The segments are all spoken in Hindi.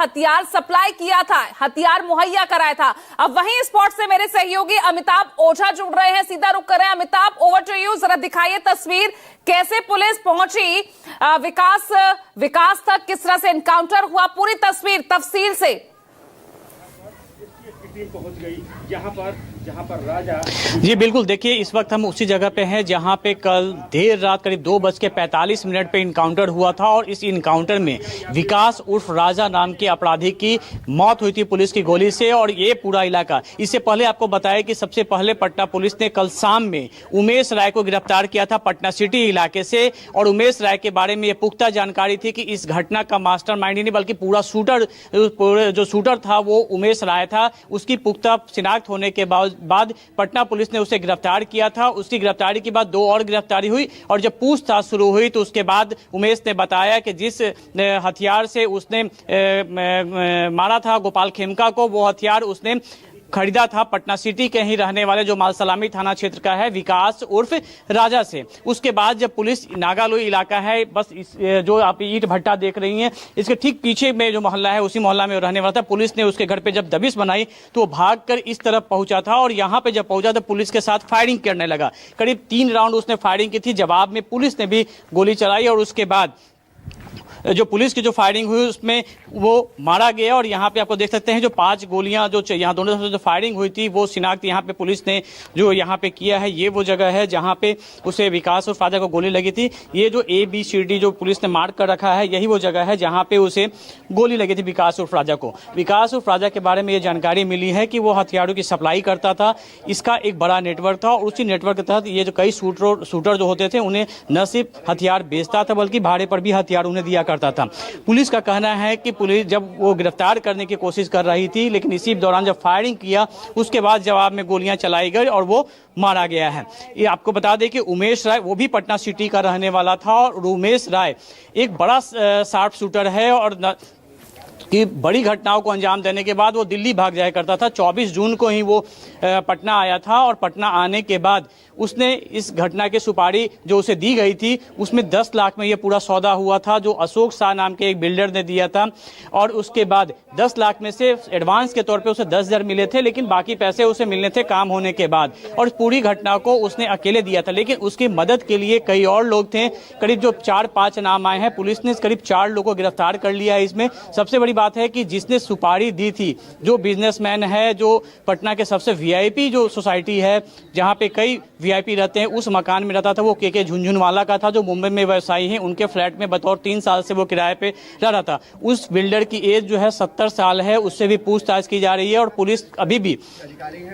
हथियार सप्लाई किया था, हथियार मुहैया कराया था। अब वहीं स्पॉट से मेरे सहयोगी अमिताभ ओझा जुड़ रहे हैं, सीधा रुख कर रहे हैं। Amitabh, over to you. जरा दिखाइए तस्वीर, कैसे पुलिस पहुंची विकास तक, किस तरह से एनकाउंटर हुआ, पूरी तस्वीर तफसील से। पहुंच गई जहां पर राजा। जी बिल्कुल, देखिए इस वक्त हम उसी जगह पे हैं जहां पे कल देर रात करीब 2:45 पे इनकाउंटर हुआ था और इस इनकाउंटर में विकास उर्फ राजा नाम के अपराधी की मौत हुई थी पुलिस की गोली से। और ये पूरा इलाका, इससे पहले आपको बताया कि सबसे पहले पटना पुलिस ने कल शाम में उमेश राय को गिरफ्तार किया था पटना सिटी इलाके से। और उमेश राय के बारे में ये पुख्ता जानकारी थी कि इस घटना का मास्टरमाइंड ही नहीं बल्कि पूरा जो शूटर था वो उमेश राय था। उसकी पुख्ता शिनाख्त होने के बाद पटना पुलिस ने उसे गिरफ्तार किया था। उसकी गिरफ्तारी के बाद 2 और गिरफ्तारी हुई और जब पूछताछ शुरू हुई तो उसके बाद उमेश ने बताया कि जिस हथियार से उसने मारा था गोपाल खेमका को, वो हथियार उसने खरीदा था पटना सिटी के ही रहने वाले जो मालसलामी थाना क्षेत्र का है विकास उर्फ राजा से। उसके बाद जब पुलिस नागालोई इलाका है, बस जो आप ईंट भट्टा देख रही हैं इसके ठीक पीछे में जो मोहल्ला है उसी मोहल्ला में रहने वाला था, पुलिस ने उसके घर पे जब दबिश बनाई तो वो भागकर इस तरफ पहुंचा था और यहाँ पे जब पहुंचा तो पुलिस के साथ फायरिंग करने लगा। करीब 3 राउंड उसने फायरिंग की थी, जवाब में पुलिस ने भी गोली चलाई और उसके बाद जो पुलिस की जो फायरिंग हुई उसमें वो मारा गया। और यहाँ पे आपको देख सकते हैं जो 5 गोलियां जो यहाँ दोनों तरफ जो फायरिंग हुई थी वो शिनाख्त यहाँ पे पुलिस ने जो यहाँ पे किया है। ये वो जगह है जहाँ पे उसे विकास और राजा को गोली लगी थी। ये जो ABCD जो पुलिस ने मार्क कर रखा है यही वो जगह है जहाँ पे उसे गोली लगी थी विकास उर्फ राजा को। विकास उर्फ राजा के बारे में ये जानकारी मिली है कि वो हथियारों की सप्लाई करता था, इसका एक बड़ा नेटवर्क था और उसी नेटवर्क के तहत ये जो कई शूटर जो होते थे उन्हें न सिर्फ हथियार बेचता था बल्कि भाड़े पर भी हथियार उन्हें दिया करता था। पुलिस का कहना है कि पुलिस जब वो गिरफ्तार करने की कोशिश कर रही थी लेकिन इसी दौरान जब फायरिंग किया उसके बाद जवाब में गोलियां चलाई गई और वो मारा गया है। ये आपको बता दें कि उमेश राय वो भी पटना सिटी का रहने वाला था और उमेश राय एक बड़ा शार्प शूटर है और कि बड़ी घटनाओं को अंजाम देने के बाद वो दिल्ली भाग जाया करता था। 24 जून को ही वो पटना आया था और पटना आने के बाद उसने इस घटना की सुपारी जो उसे दी गई थी उसमें 10 लाख में ये पूरा सौदा हुआ था जो अशोक शाह नाम के एक बिल्डर ने दिया था। और उसके बाद 10 लाख में से एडवांस के तौर पे उसे 10,000 मिले थे लेकिन बाकी पैसे उसे मिलने थे काम होने के बाद। और पूरी घटना को उसने अकेले दिया था लेकिन उसकी मदद के लिए कई और लोग थे। करीब जो 4-5 नाम आए हैं, पुलिस ने करीब 4 लोगों को गिरफ्तार कर लिया है। इसमें सबसे बड़ी बात है कि जिसने सुपारी दी थी जो बिजनेसमैन है, जो पटना के सबसे VIP जो सोसाइटी है जहाँ पे कई VIP रहते हैं, उस मकान में रहता था वो KK झुनझुनवाला का था जो मुंबई में व्यवसायी हैं। उनके फ्लैट में बतौर 3 साल से वो किराए पे रह रहा था। उस बिल्डर की एज जो है 70 साल है, उससे भी पूछताछ की जा रही है और पुलिस अभी भी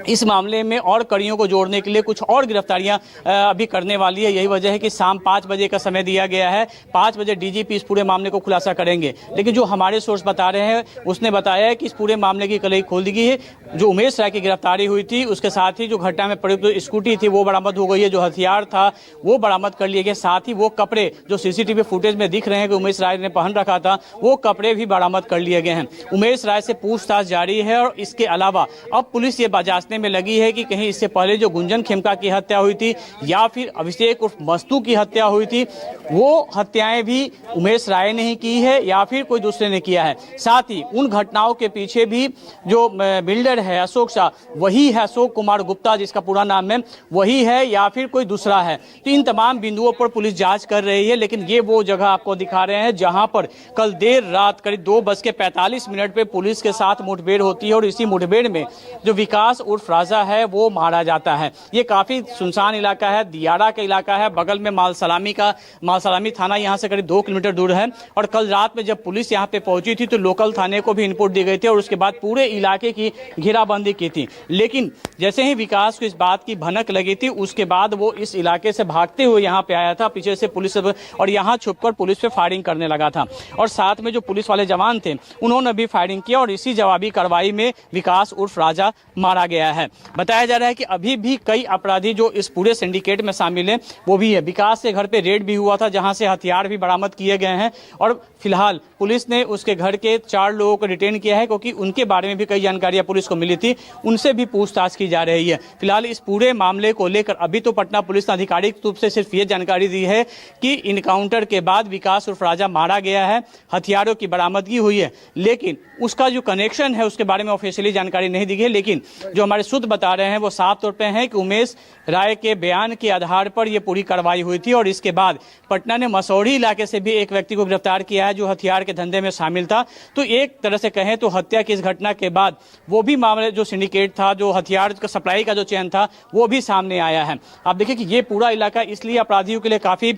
इस मामले में और कड़ियों को जोड़ने के लिए कुछ और गिरफ्तारियां अभी करने वाली है। यही वजह है कि शाम 5 बजे का समय दिया गया है। 5 बजे DGP इस पूरे मामले को खुलासा करेंगे। लेकिन जो हमारे सोर्स बता रहे हैं उसने बताया है कि इस पूरे मामले की कलई खोल दी गई है। जो उमेश राय की गिरफ्तारी हुई थी उसके साथ ही जो घटना में प्रयुक्त स्कूटी थी वो बरामद हो गई है, जो हथियार था वो बरामद कर लिए गए, साथ ही वो कपड़े जो CCTV फुटेज में दिख रहे हैं कि उमेश राय ने पहन रखा था वो कपड़े भी बरामद कर लिए गए हैं। उमेश राय से पूछताछ जारी है और इसके अलावा अब पुलिस ये जांचने में लगी है कि कहीं इससे पहले जो गुंजन खेमका की हत्या हुई थी या फिर अभिषेक उर्फ मस्तू की हत्या हुई थी वो हत्याएं भी उमेश राय ने ही की है या फिर कोई दूसरे ने किया है। साथ ही उन घटनाओं के पीछे भी जो बिल्डर है अशोक शाह, वही है अशोक कुमार गुप्ता जिसका पूरा नाम है, वही है या फिर कोई दूसरा है। तो इन तमाम बिंदुओं पर पुलिस जांच कर रही है। लेकिन ये वो जगह आपको दिखा रहे हैं जहां पर कल देर रात करीब 2:45 पे पुलिस के साथ मुठभेड़ होती है और इसी मुठभेड़ में जो विकास उर्फ राजा है वो मारा जाता है। ये काफी सुनसान इलाका है, दियारा का इलाका है, बगल में मालसलामी थाना यहाँ से करीब 2 किलोमीटर दूर है। और कल रात में जब पुलिस यहाँ पे पहुंची थी तो लोकल थाने को भी इनपुट दी गई थी और उसके बाद पूरे इलाके की घेराबंदी की थी। लेकिन जैसे ही विकास को इस बात की भनक लगी थी उसके बाद वो इस इलाके से भागते हुए यहाँ पे आया था पीछे से पुलिस, और यहाँ छुपकर पुलिस पे फायरिंग करने लगा था। और साथ में जो पुलिस वाले जवान थे उन्होंने भी फायरिंग किया और इसी जवाबी कार्रवाई में विकास उर्फ राजा मारा गया है। बताया जा रहा है कि अभी भी कई अपराधी जो इस पूरे सिंडिकेट में शामिल हैं वो भी है। विकास के घर पे रेड भी हुआ था जहां से हथियार भी बरामद किए गए हैं और फिलहाल पुलिस ने उसके घर के 4 लोगों को डिटेन किया है, क्योंकि उनके बारे में भी कई जानकारियां पुलिस को मिली थी, उनसे भी पूछताछ की जा रही है। फिलहाल इस पूरे मामले को लेकर अभी तो पटना पुलिस ने आधिकारिक रूप से सिर्फ ये जानकारी दी है कि इनकाउंटर के बाद विकास उर्फ राजा मारा गया है, हथियारों की बरामदगी हुई है, लेकिन उसका जो कनेक्शन है उसके बारे में ऑफिशियली जानकारी नहीं दी गई। लेकिन जो हमारे सूत्र बता रहे हैं वो साफ तौर पे है कि उमेश राय के बयान के आधार पर यह पूरी कार्रवाई हुई थी और इसके बाद पटना ने मसौढ़ी इलाके से भी एक व्यक्ति को गिरफ्तार किया है जो हथियार के धंधे में शामिल था। तो एक तरह से कहें तो हत्या की इस घटना के बाद वो भी मामले जो सिंडिकेट था, जो हथियार का सप्लाई का जो चैन था, वो भी सामने आया है। आप देखिए कि ये पूरा इलाका इसलिए अपराधियों के लिए काफी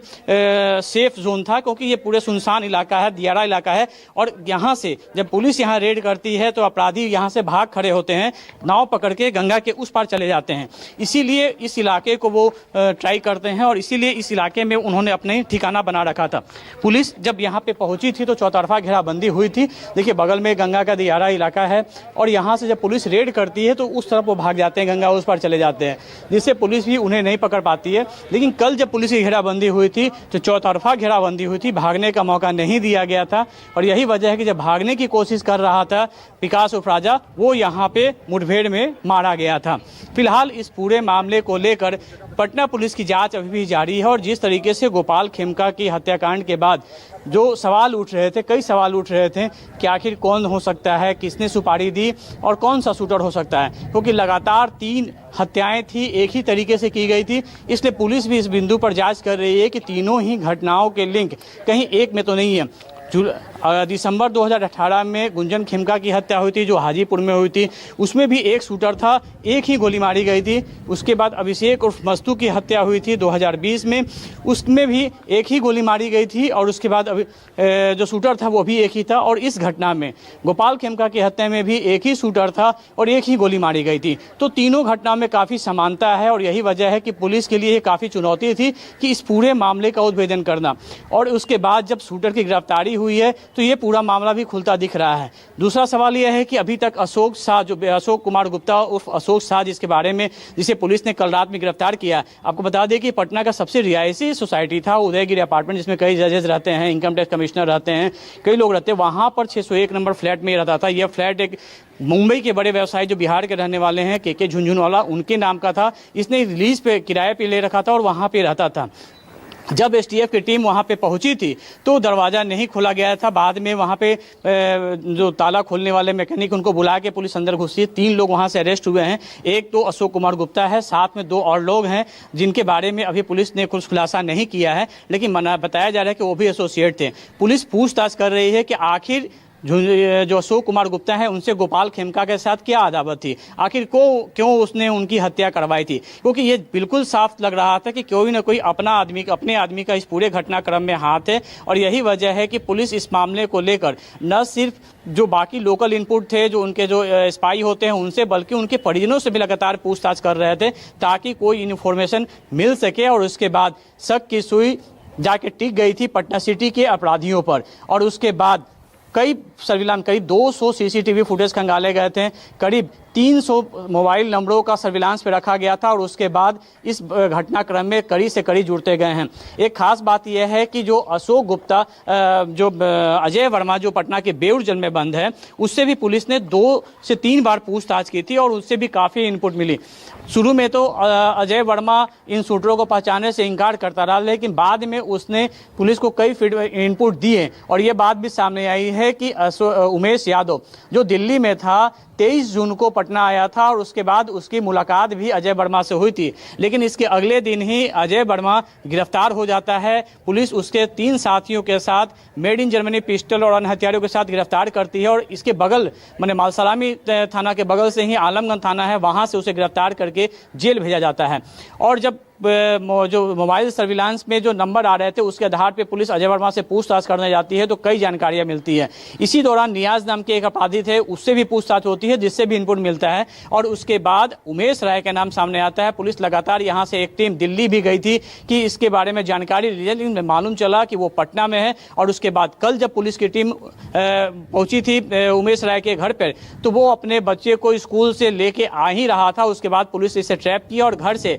सेफ जोन था, क्योंकि ये पूरे सुनसान इलाका है, दियारा इलाका है, और यहाँ से जब पुलिस यहाँ रेड करती है तो अपराधी यहाँ से भाग खड़े होते हैं, नाव पकड़ के गंगा के उस पार चले जाते हैं। इसीलिए इस इलाके को वो ट्राई करते हैं और इसीलिए इस इलाके में उन्होंने अपने ठिकाना बना रखा था। पुलिस जब यहाँ पे पहुंची थी तो चौतरफा घेराबंदी हुई थी। देखिए बगल में गंगा का दियारा इलाका है और यहाँ से जब पुलिस रेड करती है तो उस तरफ वो भाग जाते हैं, गंगा उस पार चले जाते हैं, जिससे पुलिस भी उन्हें नहीं पकड़ पाती है। लेकिन कल जब पुलिस की घेराबंदी हुई थी तो चौतरफा घेराबंदी हुई थी, भागने का मौका नहीं दिया गया था और यही वजह है कि जब भागने की कोशिश कर रहा था विकास उर्फ राजा, वो यहाँ पे मुठभेड़ में मारा गया था। फिलहाल इस पूरे मामले को लेकर पटना पुलिस की जांच अभी भी जारी है और जिस तरीके से गोपाल खेमका की हत्याकांड के बाद जो सवाल उठ रहे थे, कई सवाल उठ रहे थे कि आखिर कौन हो सकता है, किसने सुपारी दी और कौन सा शूटर हो सकता है, क्योंकि लगातार 3 हत्याएं थी, एक ही तरीके से की गई थी। इसलिए पुलिस भी इस बिंदु पर जांच कर रही है कि तीनों ही घटनाओं के लिंक कहीं एक में तो नहीं है। दिसंबर 2018 में गुंजन खेमका की हत्या हुई थी जो हाजीपुर में हुई थी, उसमें भी एक शूटर था, एक ही गोली मारी गई थी। उसके बाद अभिषेक उर्फ मस्तू की हत्या हुई थी 2020 में, उसमें भी एक ही गोली मारी गई थी और उसके बाद जो शूटर था वो भी एक ही था। और इस घटना में गोपाल खेमका की हत्या में भी एक ही शूटर था और एक ही गोली मारी गई थी। तो तीनों घटनाओं में काफ़ी समानता है और यही वजह है कि पुलिस के लिए काफ़ी चुनौती थी कि इस पूरे मामले का उद्भेदन करना। और उसके बाद जब शूटर की गिरफ्तारी हुई है तो ये पूरा मामला भी खुलता दिख रहा है। दूसरा सवाल यह है कि अभी तक अशोक शाह, जो अशोक कुमार गुप्ता उर्फ अशोक शाह, जिसके बारे में जिसे पुलिस ने कल रात में गिरफ्तार किया, आपको बता दें कि पटना का सबसे रिहायशी सोसाइटी था उदयगिरी अपार्टमेंट, जिसमें कई जजेस रहते हैं, इनकम टैक्स कमिश्नर रहते हैं, कई लोग रहते हैं। वहां पर 601 नंबर फ्लैट में रहता था। यह फ्लैट एक मुंबई के बड़े व्यवसायी जो बिहार के रहने वाले हैं के झुंझुनवाला, उनके नाम का था। इसने रिलीज पे किराए पे ले रखा था और वहां पे रहता था। जब एसटीएफ की टीम वहां पे पहुंची थी तो दरवाज़ा नहीं खोला गया था। बाद में वहां पे जो ताला खोलने वाले मैकेनिक, उनको बुला के पुलिस अंदर घुसी। 3 लोग वहां से अरेस्ट हुए हैं। एक तो अशोक कुमार गुप्ता है, साथ में 2 और लोग हैं जिनके बारे में अभी पुलिस ने कुछ खुलासा नहीं किया है, लेकिन बताया जा रहा है कि वो भी एसोसिएट थे। पुलिस पूछताछ कर रही है कि आखिर जो अशोक कुमार गुप्ता है उनसे गोपाल खेमका के साथ क्या अदावत थी, आखिर क्यों उसने उनकी हत्या करवाई थी, क्योंकि ये बिल्कुल साफ लग रहा था कि कोई ना कोई अपने आदमी का इस पूरे घटनाक्रम में हाथ है। और यही वजह है कि पुलिस इस मामले को लेकर न सिर्फ जो बाकी लोकल इनपुट थे, जो उनके जो स्पाई होते हैं उनसे, बल्कि उनके परिजनों से भी लगातार पूछताछ कर रहे थे ताकि कोई इन्फॉर्मेशन मिल सके। और उसके बाद शक की सुई जाके टिक गई थी पटना सिटी के अपराधियों पर और उसके बाद कई 200 सीसीटीवी फुटेज खंगाले गए थे, करीब 300 मोबाइल नंबरों का सर्विलांस पे रखा गया था और उसके बाद इस घटनाक्रम में कड़ी से कड़ी जुड़ते गए हैं। एक खास बात यह है कि जो अशोक गुप्ता, जो अजय वर्मा जो पटना के बेउर जेल में बंद है, उससे भी पुलिस ने 2 से 3 बार पूछताछ की थी और उससे भी काफ़ी इनपुट मिली। शुरू में तो अजय वर्मा इन शूटरों को पहचानने से इनकार करता रहा, लेकिन बाद में उसने पुलिस को कई इनपुट दिए और ये बात भी सामने आई है कि उमेश यादव जो दिल्ली में था 23 जून को पटना आया था और उसके बाद उसकी मुलाकात भी अजय वर्मा से हुई थी, लेकिन इसके अगले दिन ही अजय वर्मा गिरफ्तार हो जाता है। पुलिस उसके 3 साथियों के साथ मेड इन जर्मनी पिस्टल और अन्य हथियारों के साथ गिरफ्तार करती है और इसके बगल माने मालसलामी थाना के बगल से ही आलमगंज थाना है, वहां से उसे गिरफ्तार करके जेल भेजा जाता है। और जब जो मोबाइल सर्विलांस में जो नंबर आ रहे थे उसके आधार पे पुलिस अजय वर्मा से पूछताछ करने जाती है तो कई जानकारियां मिलती है। इसी दौरान नियाज नाम के एक अपराधी थे, उससे भी पूछताछ होती है जिससे भी इनपुट मिलता है और उसके बाद उमेश राय का नाम सामने आता है। पुलिस लगातार यहां से एक टीम दिल्ली भी गई थी कि इसके बारे में जानकारी ली जाए, लेकिन मालूम चला कि वो पटना में है। और उसके बाद कल जब पुलिस की टीम पहुंची थी उमेश राय के घर पर तो वो अपने बच्चे को स्कूल से लेके आ ही रहा था। उसके बाद पुलिस इसे ट्रैप किया और घर से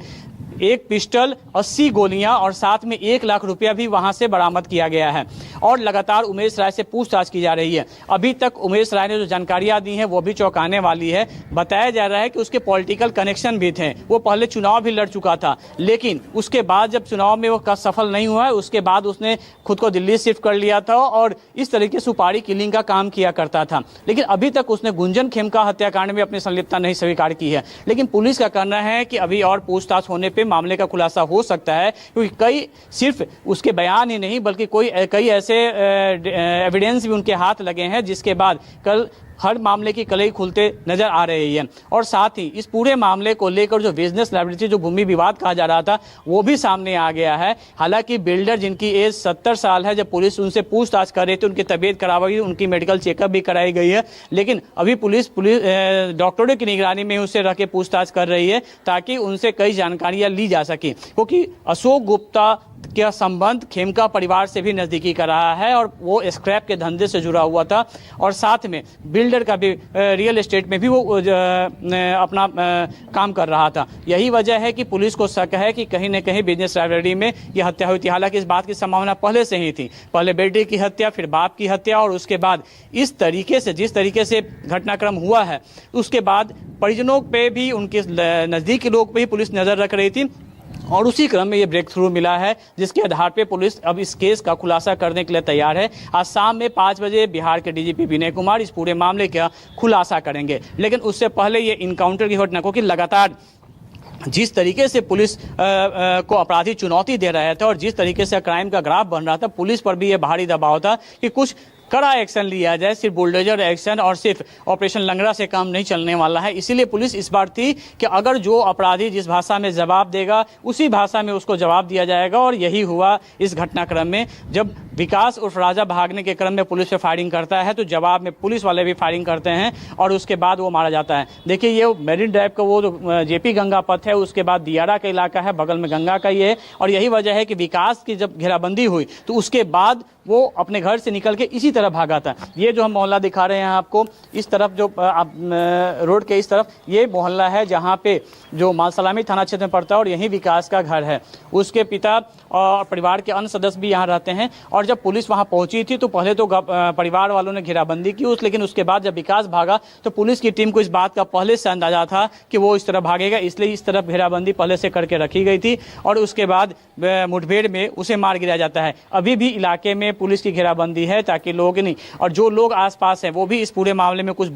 एक पिस्टल, 80 गोलियां और साथ में 1 लाख रुपया भी वहां से बरामद किया गया है। और लगातार उमेश राय से पूछताछ की जा रही है। अभी तक उमेश राय ने जो जानकारियां दी हैं वो भी चौंकाने वाली है। बताया जा रहा है कि उसके पॉलिटिकल कनेक्शन भी थे, वो पहले चुनाव भी लड़ चुका था, लेकिन उसके बाद जब चुनाव में वो सफल नहीं हुआ है उसके बाद उसने खुद को दिल्ली शिफ्ट कर लिया था और इस तरीके से सुपारी किलिंग का काम किया करता था। लेकिन अभी तक उसने गुंजन खेमका हत्याकांड में अपनी संलिप्तता नहीं स्वीकार की है। लेकिन पुलिस का कहना है कि अभी और पूछताछ होने पे मामले का खुलासा हो सकता है, क्योंकि कई सिर्फ उसके बयान ही नहीं बल्कि कई ऐसे एविडेंस भी उनके हाथ लगे हैं जिसके बाद कल हर मामले की कलई खुलते नजर आ रही है। और साथ ही इस पूरे मामले को लेकर जो बिजनेस लायबिलिटी, जो भूमि विवाद कहा जा रहा था, वो भी सामने आ गया है। हालांकि बिल्डर जिनकी एज 70 साल है, जब पुलिस उनसे पूछताछ कर रही थी उनकी तबीयत खराब हुई, उनकी मेडिकल चेकअप भी कराई गई है, लेकिन अभी पुलिस डॉक्टरों की निगरानी में उसे रख के पूछताछ कर रही है ताकि उनसे कई जानकारियां ली जा सके। क्योंकि अशोक गुप्ता का संबंध खेमका परिवार से भी नजदीकी का रहा है और वो स्क्रैप के धंधे से जुड़ा हुआ था और साथ में बिल्डर का भी रियल एस्टेट में भी वो अपना काम कर रहा था। यही वजह है कि पुलिस को शक है कि कहीं न कहीं बिजनेस राइवलरी में यह हत्या हुई थी। हालांकि इस बात की संभावना पहले से ही थी, पहले बेटे की हत्या, फिर बाप की हत्या और उसके बाद इस तरीके से जिस तरीके से घटनाक्रम हुआ है उसके बाद परिजनों पे भी, उनके नजदीकी लोग पे भी पुलिस नजर रख रही थी और उसी क्रम में ये ब्रेक थ्रू मिला है जिसके आधार पे पुलिस अब इस केस का खुलासा करने के लिए तैयार है। आज शाम में 5 बजे बिहार के डीजीपी विनय कुमार इस पूरे मामले का खुलासा करेंगे। लेकिन उससे पहले ये इनकाउंटर की घटना को कि लगातार जिस तरीके से पुलिस को अपराधी चुनौती दे रहे थे और जिस तरीके से क्राइम का ग्राफ बन रहा था, पुलिस पर भी ये भारी दबाव था कि कुछ कड़ा एक्शन लिया जाए। सिर्फ बुलडोजर एक्शन और सिर्फ ऑपरेशन लंगड़ा से काम नहीं चलने वाला है। इसीलिए पुलिस इस बार थी कि अगर जो अपराधी जिस भाषा में जवाब देगा उसी भाषा में उसको जवाब दिया जाएगा। और यही हुआ इस घटनाक्रम में। जब विकास उर्फ राजा भागने के क्रम में पुलिस पे फायरिंग करता है तो जवाब में पुलिस वाले भी फायरिंग करते हैं और उसके बाद वो मारा जाता है। देखिए, ये मेरिन ड्राइव का वो जो जेपी गंगा पथ है, उसके बाद दियारा का इलाका है, बगल में गंगा का ये है। और यही वजह है कि विकास की जब घेराबंदी हुई तो उसके बाद वो अपने घर से निकल के इसी तरफ भागा था। ये जो हम मोहल्ला दिखा रहे हैं आपको, इस तरफ जो रोड के इस तरफ ये मोहल्ला है जहाँ पे जो मालसलामी थाना क्षेत्र में पड़ता है और यही विकास का घर है। उसके पिता और परिवार के अन्य सदस्य भी यहाँ रहते हैं। और जब पुलिस वहाँ पहुंची थी तो पहले तो परिवार वालों ने घेराबंदी की लेकिन उसके बाद जब विकास भागा तो पुलिस की टीम को इस बात का पहले से अंदाजा था कि वो इस तरफ भागेगा, इसलिए इस तरफ घेराबंदी पहले से करके रखी गई थी और उसके बाद मुठभेड़ में उसे मार गिराया जाता है। अभी भी इलाके में पुलिस की घेराबंदी है ताकि लोग नहीं, और जो लोग आसपास हैं वो भी इस पूरे मामले में कुछ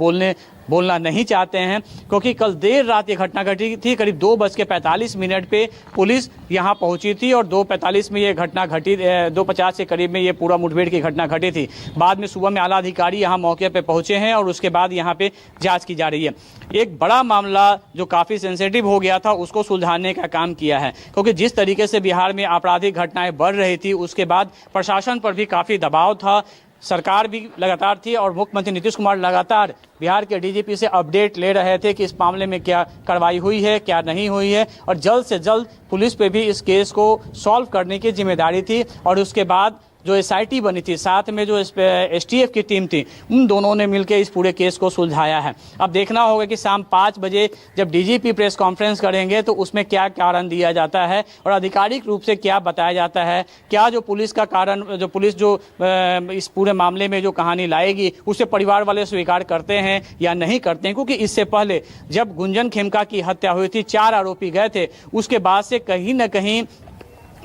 बोलना नहीं चाहते हैं, क्योंकि कल देर रात ये घटना घटी थी। करीब 2:45 पे पुलिस यहाँ पहुंची थी और 2:45 में ये घटना घटी, 2:50 के करीब में ये पूरा मुठभेड़ की घटना घटी थी। बाद में सुबह में आला अधिकारी यहाँ मौके पे पहुंचे हैं और उसके बाद यहाँ पे जांच की जा रही है। एक बड़ा मामला जो काफ़ी सेंसिटिव हो गया था उसको सुलझाने का काम किया है, क्योंकि जिस तरीके से बिहार में आपराधिक घटनाएं बढ़ रही थी उसके बाद प्रशासन पर भी काफ़ी दबाव था, सरकार भी लगातार थी और मुख्यमंत्री नीतीश कुमार लगातार बिहार के डीजीपी से अपडेट ले रहे थे कि इस मामले में क्या कार्रवाई हुई है, क्या नहीं हुई है, और जल्द से जल्द पुलिस पे भी इस केस को सॉल्व करने की जिम्मेदारी थी। और उसके बाद जो एसआईटी बनी थी, साथ में जो एसटीएफ की टीम थी, उन दोनों ने मिलकर इस पूरे केस को सुलझाया है। अब देखना होगा कि शाम 5 बजे जब डीजीपी प्रेस कॉन्फ्रेंस करेंगे तो उसमें क्या कारण दिया जाता है और आधिकारिक रूप से क्या बताया जाता है। क्या जो पुलिस का कारण, जो पुलिस जो इस पूरे मामले में जो कहानी लाएगी उसे परिवार वाले स्वीकार करते हैं या नहीं करते हैं, क्योंकि इससे पहले जब गुंजन खेमका की हत्या हुई थी 4 आरोपी गए थे, उसके बाद से कहीं न कहीं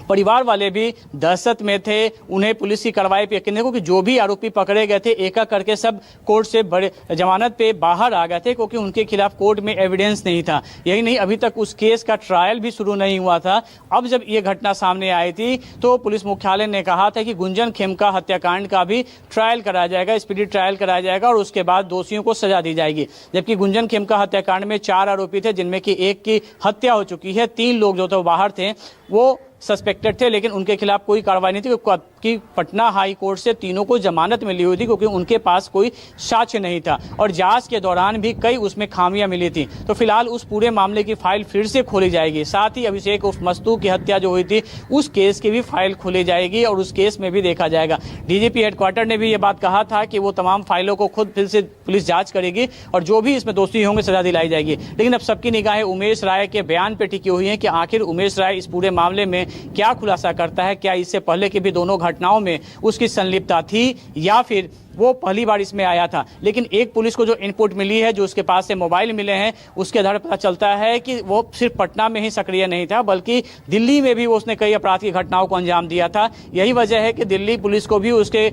परिवार वाले भी दहशत में थे। उन्हें पुलिस की कार्रवाई पे यकीन है, क्योंकि जो भी आरोपी पकड़े गए थे एक एक करके सब कोर्ट से बड़े जमानत पे बाहर आ गए थे, क्योंकि उनके खिलाफ कोर्ट में एविडेंस नहीं था। यही नहीं, अभी तक उस केस का ट्रायल भी शुरू नहीं हुआ था। अब जब ये घटना सामने आई थी तो पुलिस मुख्यालय ने कहा था कि गुंजन खेमका हत्याकांड का भी ट्रायल कराया जाएगा, स्पीडी ट्रायल कराया जाएगा और उसके बाद दोषियों को सजा दी जाएगी। जबकि गुंजन खेमका हत्याकांड में 4 आरोपी थे, जिनमें की एक की हत्या हो चुकी है, 3 लोग जो थे बाहर थे, वो सस्पेक्टेड थे, लेकिन उनके खिलाफ कोई कार्रवाई नहीं थी कि पटना हाई कोर्ट से तीनों को जमानत मिली हुई थी, क्योंकि उनके पास कोई साक्ष्य नहीं था और जांच के दौरान भी कई उसमें खामियां मिली थी। तो फिलहाल उस पूरे मामले की फाइल फिर से खोली जाएगी। साथ ही अभिषेक उर्फ मस्तू की हत्या जो हुई थी उस केस की भी फाइल खोली जाएगी और उस केस में भी देखा जाएगा। डीजीपी हेडक्वार्टर ने भी ये बात कहा था कि वो तमाम फाइलों को खुद फिर से पुलिस जांच करेगी और जो भी इसमें दोषी होंगे सजा दिलाई जाएगी। लेकिन अब सबकी निगाहें उमेश राय के बयान पर टिकी हुई हैं कि आखिर उमेश राय इस पूरे मामले में क्या खुलासा करता है। क्या इससे पहले की भी दोनों घटनाओं में उसकी संलिप्तता थी या फिर वो पहली बार इसमें आया था। लेकिन एक पुलिस को जो इनपुट मिली है, जो उसके पास से मोबाइल मिले हैं, उसके आधार पर पता चलता है कि वो सिर्फ पटना में ही सक्रिय नहीं था, बल्कि दिल्ली में भी उसने कई अपराध की घटनाओं को अंजाम दिया था। यही वजह है कि दिल्ली पुलिस को भी उसके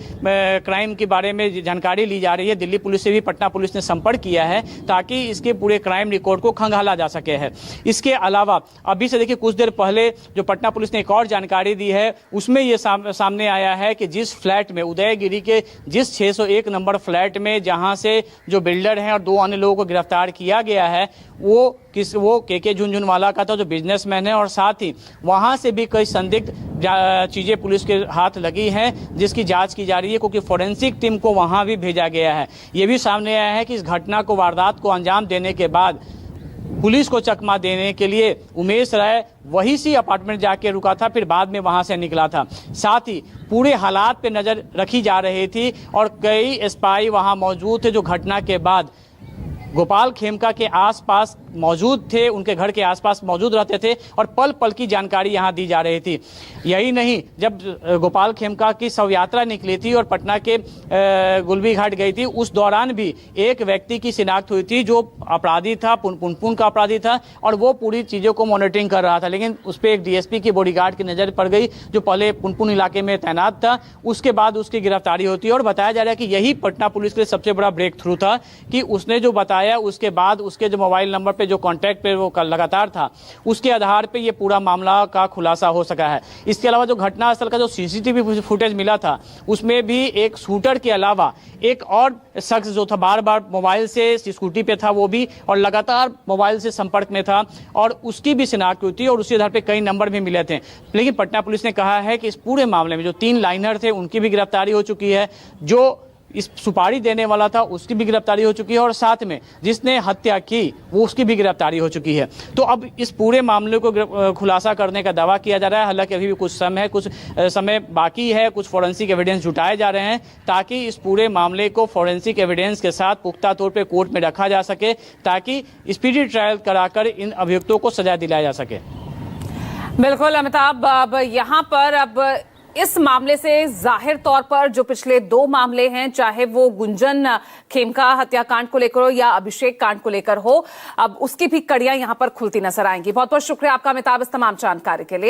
क्राइम के बारे में जानकारी ली जा रही है। दिल्ली पुलिस से भी पटना पुलिस ने संपर्क किया है ताकि इसके पूरे क्राइम रिकॉर्ड को खंगाला जा सके है। इसके अलावा अभी से देखिए कुछ देर पहले जो पटना पुलिस ने एक और जानकारी दी है, उसमें ये सामने आया है कि जिस फ्लैट में उदयगिरी के जिस 601 नंबर फ्लैट में जहां से जो बिल्डर हैं और 2 अन्य लोगों को गिरफ्तार किया गया है, वो के झुनझुनवाला का था, जो बिजनेसमैन है, और साथ ही वहां से भी कई संदिग्ध चीजें पुलिस के हाथ लगी हैं जिसकी जांच की जा रही है, क्योंकि फोरेंसिक टीम को वहां भी भेजा गया है। ये भी सामने आया है कि इस घटना को वारदात को अंजाम देने के बाद पुलिस को चकमा देने के लिए उमेश राय वही सी अपार्टमेंट जाके रुका था, फिर बाद में वहां से निकला था। साथ ही पूरे हालात पे नजर रखी जा रही थी और कई स्पाई वहां मौजूद थे जो घटना के बाद गोपाल खेमका के आसपास मौजूद थे, उनके घर के आसपास मौजूद रहते थे और पल पल की जानकारी यहां दी जा रही थी। यही नहीं, जब गोपाल खेमका की शव यात्रा निकली थी और पटना के गुलबी घाट गई थी, उस दौरान भी एक व्यक्ति की शिनाख्त हुई थी जो अपराधी था, पुनपुन का अपराधी था, और वो पूरी चीज़ों को मॉनिटरिंग कर रहा था। लेकिन उस पर एक डीएसपी की बॉडीगार्ड की नज़र पड़ गई जो पहले पुनपुन इलाके में तैनात था। उसके बाद उसकी गिरफ्तारी होती है और बताया जा रहा है कि यही पटना पुलिस के लिए सबसे बड़ा ब्रेक थ्रू था कि उसने जो बताया, उसके बाद उसके जो मोबाइल नंबर पे जो कांटेक्ट पे वो लगातार था, उसके आधार पे ये पूरा मामला का खुलासा हो सका है। इसके अलावा जो घटनास्थल का जो सीसीटीवी फुटेज मिला था, उसमें भी एक शूटर के अलावा एक और शख्स जो था बार बार मोबाइल से स्कूटी पे था, वो भी और लगातार मोबाइल से संपर्क में था और उसकी भी शिनाख्त हुई थी और उसी आधार पे कई नंबर भी मिले थे। लेकिन पटना पुलिस ने कहा है कि इस पूरे मामले में जो 3 लाइनर थे उनकी भी गिरफ्तारी हो चुकी है, जो इस सुपारी देने वाला था उसकी भी गिरफ्तारी हो चुकी है और साथ में जिसने हत्या की वो उसकी भी गिरफ्तारी हो चुकी है। तो अब इस पूरे मामले को खुलासा करने का दावा किया जा रहा है। हालांकि अभी भी कुछ समय बाकी है, कुछ फोरेंसिक एविडेंस जुटाए जा रहे हैं ताकि इस पूरे मामले को फोरेंसिक एविडेंस के साथ पुख्ता तौर पर कोर्ट में रखा जा सके, ताकि स्पीडी ट्रायल कराकर इन अभियुक्तों को सजा दिलाया जा सके। बिल्कुल अमिताभ, अब यहाँ पर अब इस मामले से जाहिर तौर पर जो पिछले 2 मामले हैं, चाहे वो गुंजन खेमका हत्याकांड को लेकर हो या अभिषेक कांड को लेकर हो, अब उसकी भी कड़ियां यहां पर खुलती नजर आएंगी। बहुत बहुत शुक्रिया आपका अमिताभ इस तमाम जानकारी के लिए।